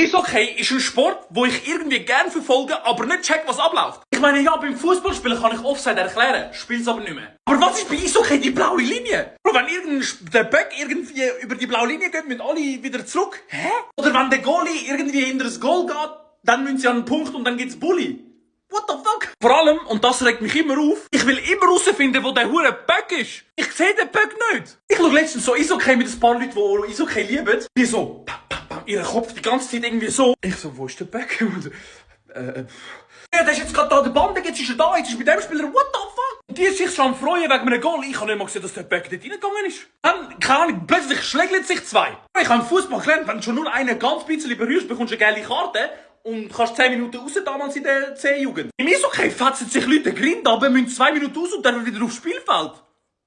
Eishockey ist ein Sport, wo ich irgendwie gern verfolge, aber nicht check, was abläuft. Ich meine, ja, beim Fußballspielen kann ich Offside erklären, spiel's aber nicht mehr. Aber was ist bei Eishockey die blaue Linie? Bro, wenn der Böck irgendwie über die blaue Linie geht, müssen alle wieder zurück. Hä? Oder wenn der Goalie irgendwie hinter das Goal geht, dann müssen sie an einen Punkt und dann gibt's Bulli. What the fuck? Vor allem, und das regt mich immer auf, ich will immer herausfinden, wo der hure Böck ist. Ich sehe den Böck nicht. Ich schaue letztens so Eishockey mit ein paar Leuten, die Eishockey lieben. Die so, ihr Kopf die ganze Zeit irgendwie so. Ich so, wo ist der Böck? Ja, der ist jetzt gerade da an der Bande, jetzt ist er da, jetzt ist mit dem Spieler, what the fuck? Und die ist sich schon am freuen wegen einem Goal. Ich habe nicht mal gesehen, dass der Böck dort reingegangen ist. Dann, keine Ahnung, plötzlich schlägt sich zwei. Ich habe Fußball gelernt, wenn du schon nur einen ganz bisschen berührst, bekommst du eine geile Karte. Und kannst 10 Minuten raus, damals in der C-Jugend. Im Eishockey fetzen sich Leute Grind ab, müssen 2 Minuten raus und dann wieder aufs Spielfeld.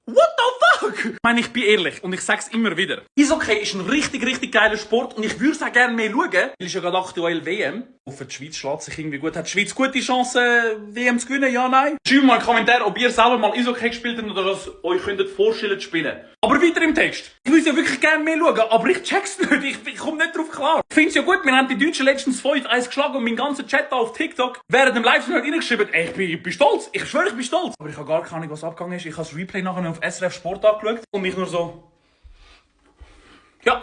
What the fuck? Ich meine, ich bin ehrlich und ich sag's immer wieder. Eishockey ist ein richtig geiler Sport und ich würde es auch gerne mehr schauen. Weil es ist ja gerade aktuell WM. Ich hoffe, die Schweiz schlägt sich irgendwie gut. Hat die Schweiz gute Chancen, WM zu gewinnen? Ja, nein? Schreibt mal einen Kommentar, ob ihr selber mal Eishockey gespielt habt oder was euch könntet vorstellen zu spielen. Aber weiter im Text. Ich würde ja wirklich gerne mehr schauen, aber ich check's nicht. Ich komme nicht drauf klar. Ich find's ja gut, wir haben die Deutschen letztens 5-1 geschlagen und mein ganzer Chat da auf TikTok während dem Livestream hat reingeschrieben, ey, ich bin stolz. Ich schwöre, ich bin stolz. Aber ich habe gar keine Ahnung, was abgegangen ist. Ich habe das Replay nachher auf SRF Sport angeschaut und ich nur so... Ja.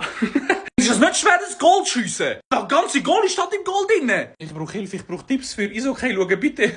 Ist es nicht schwer, das Goal zu schiessen? Das ganze Goal ist im Goal drin. Ich brauche Hilfe, ich brauche Tipps für Eishockey schauen, bitte.